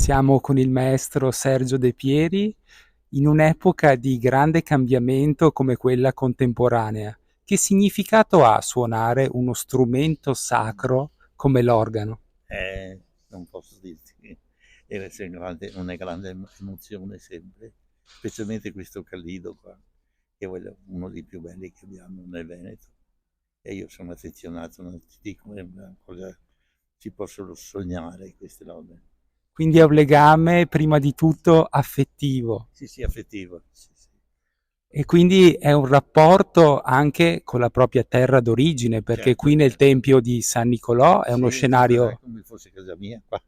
Siamo con il maestro Sergio De Pieri in un'epoca di grande cambiamento come quella contemporanea. Che significato ha suonare uno strumento sacro come l'organo? Non posso dirti, deve essere una grande emozione sempre, specialmente questo Callido qua, che è uno dei più belli che abbiamo nel Veneto. E io sono affezionato, non ti dico, è una cosa, si possono sognare queste robe. Quindi è un legame prima di tutto affettivo Sì, sì, affettivo, sì, sì. e quindi è un rapporto anche con la propria terra d'origine, perché Certo, qui nel certo. Tempio di San Nicolò è uno Sì, sembra scenario. come fosse casa mia qua.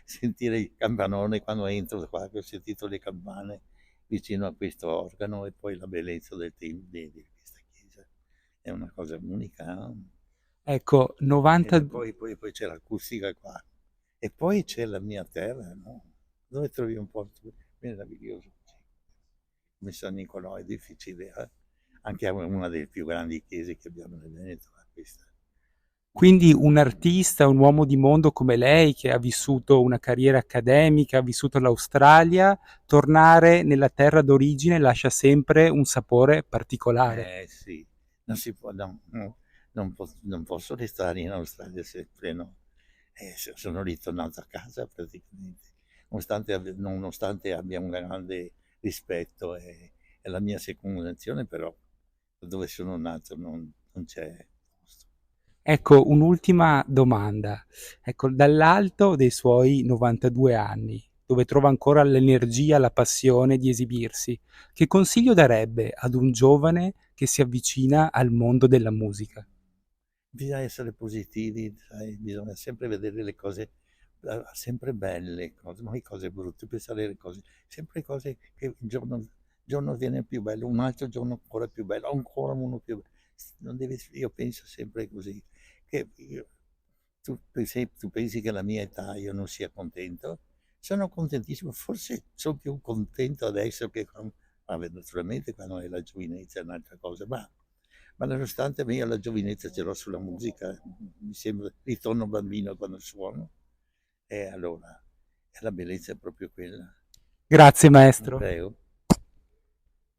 Sentire il campanone quando entro qua, che ho sentito le campane vicino a questo organo e poi la bellezza di questa chiesa. È una cosa unica, no? Ecco, E 90. poi c'è l'acustica qua. E poi c'è la mia terra, no? Dove trovi un posto meraviglioso così. Come San Nicolò è difficile, eh? Anche una delle più grandi chiese che abbiamo nel Veneto, è questa. Quindi un artista, un uomo di mondo come lei, che ha vissuto una carriera accademica, ha vissuto l'Australia, tornare nella terra d'origine lascia sempre un sapore particolare. Eh sì, non si può, no, no, non posso restare in Australia sempre, no. Sono ritornato a casa praticamente, nonostante abbia un grande rispetto e la mia seconda nazione, però dove sono nato non c'è posto. Ecco, un'ultima domanda. Ecco, dall'alto dei suoi 92 anni, dove trova ancora l'energia, la passione di esibirsi, che consiglio darebbe ad un giovane che si avvicina al mondo della musica? Bisogna essere positivi, sai, bisogna sempre vedere le cose sempre belle, mai cose brutte, pensare alle cose, sempre cose che un giorno viene più bello, un altro giorno ancora più bello, ancora uno più bello. Non devi, io penso sempre così, che tu pensi che alla mia età io non sia contento? Sono contentissimo, forse sono più contento adesso che quando, vabbè, naturalmente quando hai la giovinezza è un'altra cosa, ma nonostante io la giovinezza ce l'ho sulla musica, mi sembra, ritorno bambino quando suono, e allora la bellezza è proprio quella. Grazie maestro. Prego.